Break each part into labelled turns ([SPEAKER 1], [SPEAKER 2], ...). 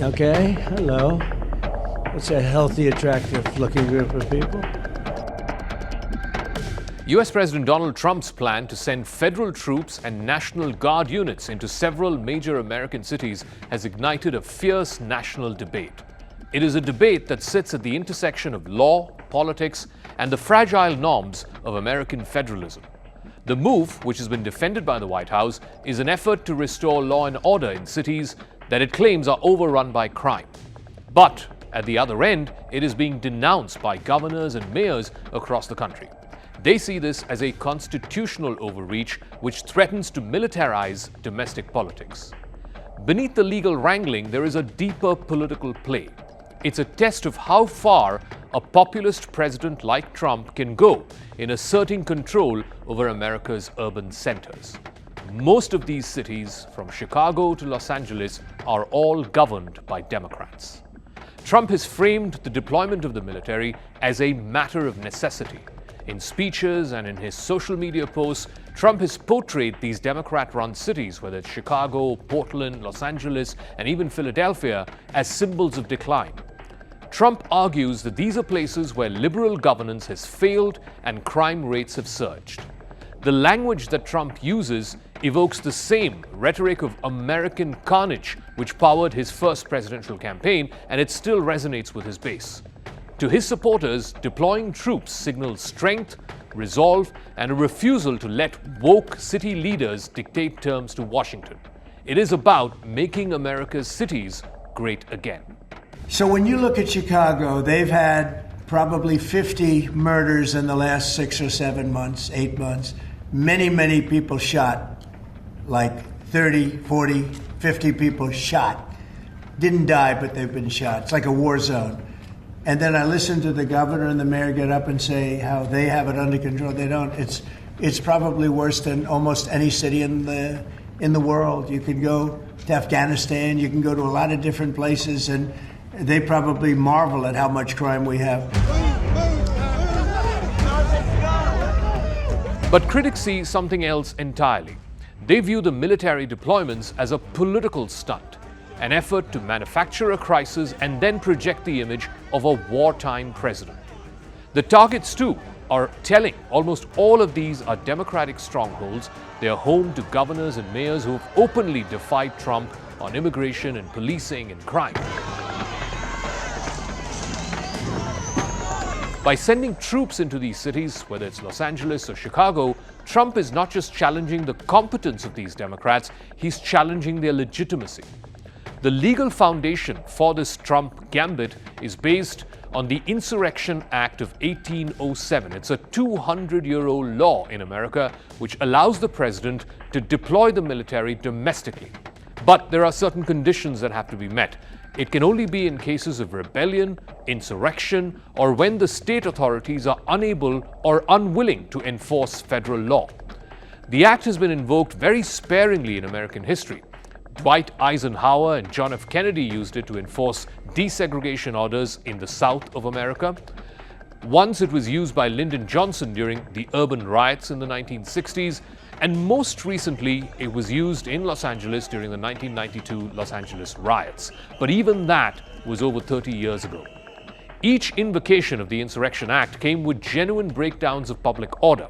[SPEAKER 1] Okay, hello. It's a healthy, attractive-looking group of people.
[SPEAKER 2] US President Donald Trump's plan to send federal troops and National Guard units into several major American cities has ignited a fierce national debate. It is a debate that sits at the intersection of law, politics, and the fragile norms of American federalism. The move, which has been defended by the White House, is an effort to restore law and order in cities that it claims are overrun by crime. But at the other end, it is being denounced by governors and mayors across the country. They see this as a constitutional overreach which threatens to militarize domestic politics. Beneath the legal wrangling, there is a deeper political play. It's a test of how far a populist president like Trump can go in asserting control over America's urban centers. Most of these cities, from Chicago to Los Angeles, are all governed by Democrats. Trump has framed the deployment of the military as a matter of necessity. In speeches and in his social media posts, Trump has portrayed these Democrat-run cities, whether it's Chicago, Portland, Los Angeles, and even Philadelphia, as symbols of decline. Trump argues that these are places where liberal governance has failed and crime rates have surged. The language that Trump uses evokes the same rhetoric of American carnage which powered his first presidential campaign, and it still resonates with his base. To his supporters, deploying troops signals strength, resolve, and a refusal to let woke city leaders dictate terms to Washington. It is about making America's cities great again.
[SPEAKER 1] So when you look at Chicago, they've had probably 50 murders in the last 6 or 7 months, 8 months. Many, many people shot, like 30, 40, 50 people shot. Didn't die, but they've been shot. It's like a war zone. And then I listen to the governor and the mayor get up and say how they have it under control. They don't. It's probably worse than almost any city in the world. You can go to Afghanistan, you can go to a lot of different places, and they probably marvel at how much crime we have.
[SPEAKER 2] But critics see something else entirely. They view the military deployments as a political stunt, an effort to manufacture a crisis and then project the image of a wartime president. The targets, too, are telling. Almost all of these are Democratic strongholds. They are home to governors and mayors who have openly defied Trump on immigration and policing and crime. By sending troops into these cities, whether it's Los Angeles or Chicago, Trump is not just challenging the competence of these Democrats, he's challenging their legitimacy. The legal foundation for this Trump gambit is based on the Insurrection Act of 1807. It's a 200-year-old law in America which allows the president to deploy the military domestically. But there are certain conditions that have to be met. It can only be in cases of rebellion, insurrection, or when the state authorities are unable or unwilling to enforce federal law. The act has been invoked very sparingly in American history. Dwight Eisenhower and John F. Kennedy used it to enforce desegregation orders in the South of America. Once it was used by Lyndon Johnson during the urban riots in the 1960s, and most recently it was used in Los Angeles during the 1992 Los Angeles riots. But even that was over 30 years ago. Each invocation of the Insurrection Act came with genuine breakdowns of public order.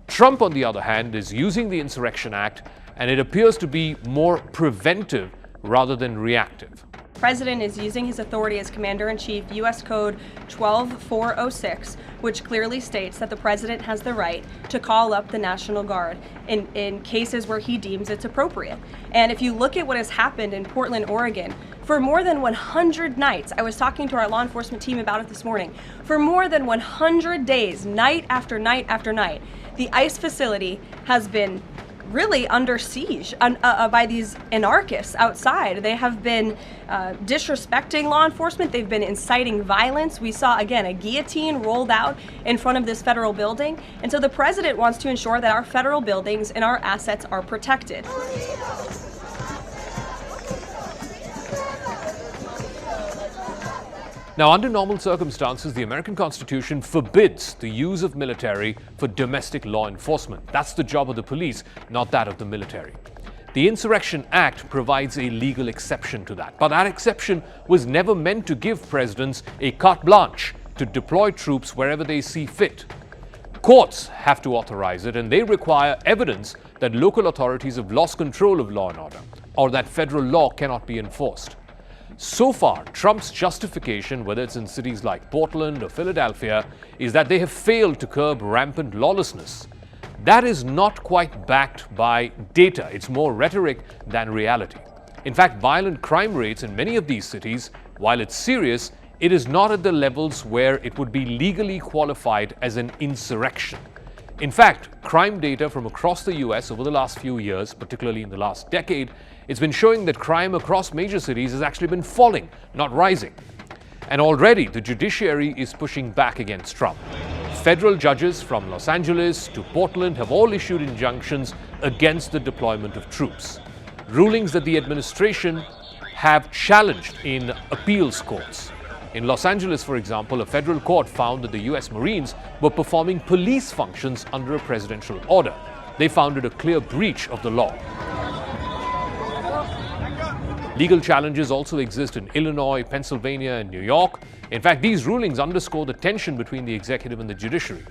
[SPEAKER 2] Trump, on the other hand, is using the Insurrection Act, and it appears to be more preventive rather than reactive.
[SPEAKER 3] The President is using his authority as Commander-in-Chief, U.S. Code 12406, which clearly states that the President has the right to call up the National Guard in cases where he deems it's appropriate. And if you look at what has happened in Portland, Oregon, for more than 100 nights, I was talking to our law enforcement team about it this morning, for more than 100 days, night after night after night, the ICE facility has been really under siege by these anarchists outside. They have been disrespecting law enforcement. They've been inciting violence. We saw, again, a guillotine rolled out in front of this federal building. And so the president wants to ensure that our federal buildings and our assets are protected.
[SPEAKER 2] Now, under normal circumstances, the American Constitution forbids the use of military for domestic law enforcement. That's the job of the police, not that of the military. The Insurrection Act provides a legal exception to that, but that exception was never meant to give presidents a carte blanche to deploy troops wherever they see fit. Courts have to authorize it, and they require evidence that local authorities have lost control of law and order, or that federal law cannot be enforced. So far, Trump's justification, whether it's in cities like Portland or Philadelphia, is that they have failed to curb rampant lawlessness. That is not quite backed by data. It's more rhetoric than reality. In fact, violent crime rates in many of these cities, while it's serious, it is not at the levels where it would be legally qualified as an insurrection. In fact, crime data from across the US over the last few years, particularly in the last decade, it's been showing that crime across major cities has actually been falling, not rising. And already the judiciary is pushing back against Trump. Federal judges from Los Angeles to Portland have all issued injunctions against the deployment of troops. Rulings that the administration have challenged in appeals courts. In Los Angeles, for example, a federal court found that the US Marines were performing police functions under a presidential order. They found it a clear breach of the law. Legal challenges also exist in Illinois, Pennsylvania, and New York. In fact, these rulings underscore the tension between the executive and the judiciary.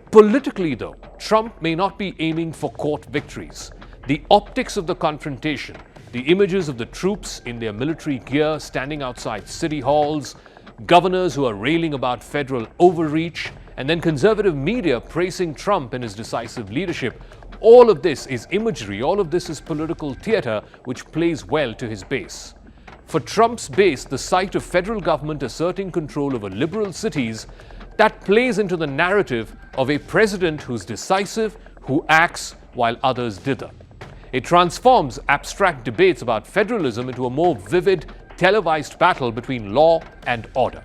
[SPEAKER 2] Politically, though, Trump may not be aiming for court victories. The optics of the confrontation, the images of the troops in their military gear standing outside city halls, governors who are railing about federal overreach, and then conservative media praising Trump and his decisive leadership. All of this is imagery, all of this is political theater which plays well to his base. For Trump's base, the sight of federal government asserting control over liberal cities, that plays into the narrative of a president who's decisive, who acts while others dither. It transforms abstract debates about federalism into a more vivid, televised battle between law and order.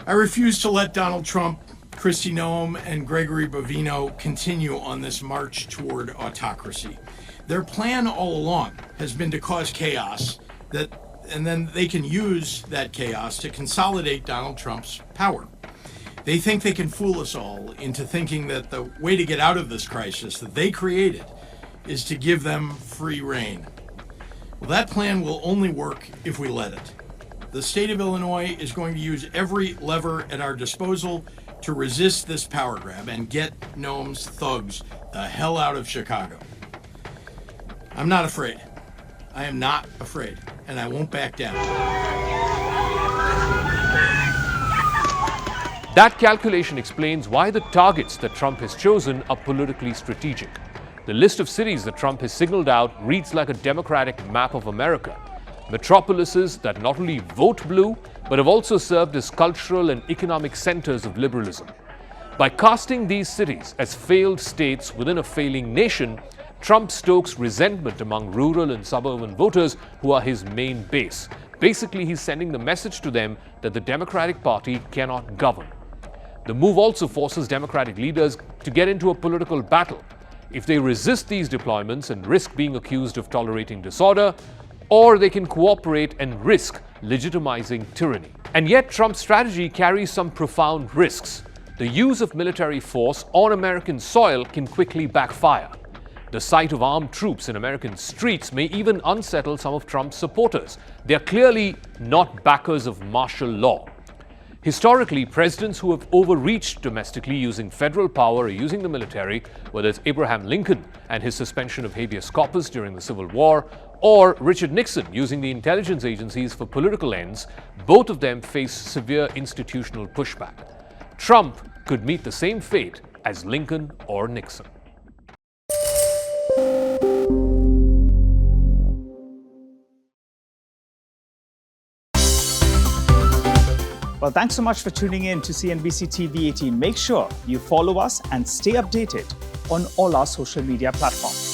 [SPEAKER 4] I refuse to let Donald Trump, Kristi Noem, and Gregory Bovino continue on this march toward autocracy. Their plan all along has been to cause chaos, and then they can use that chaos to consolidate Donald Trump's power. They think they can fool us all into thinking that the way to get out of this crisis that they created is to give them free rein. Well, that plan will only work if we let it. The state of Illinois is going to use every lever at our disposal to resist this power grab and get Noem's thugs the hell out of Chicago. I'm not afraid. I am not afraid, and I won't back down.
[SPEAKER 2] That calculation explains why the targets that Trump has chosen are politically strategic. The list of cities that Trump has signaled out reads like a Democratic map of America. Metropolises that not only vote blue, but have also served as cultural and economic centers of liberalism. By casting these cities as failed states within a failing nation, Trump stokes resentment among rural and suburban voters who are his main base. Basically, he's sending the message to them that the Democratic Party cannot govern. The move also forces Democratic leaders to get into a political battle. If they resist these deployments and risk being accused of tolerating disorder, or they can cooperate and risk legitimizing tyranny. And yet Trump's strategy carries some profound risks. The use of military force on American soil can quickly backfire. The sight of armed troops in American streets may even unsettle some of Trump's supporters. They are clearly not backers of martial law. Historically, presidents who have overreached domestically using federal power or using the military, whether it's Abraham Lincoln and his suspension of habeas corpus during the Civil War, or Richard Nixon using the intelligence agencies for political ends, both of them face severe institutional pushback. Trump could meet the same fate as Lincoln or Nixon.
[SPEAKER 5] Well, thanks so much for tuning in to CNBC TV 18. Make sure you follow us and stay updated on all our social media platforms.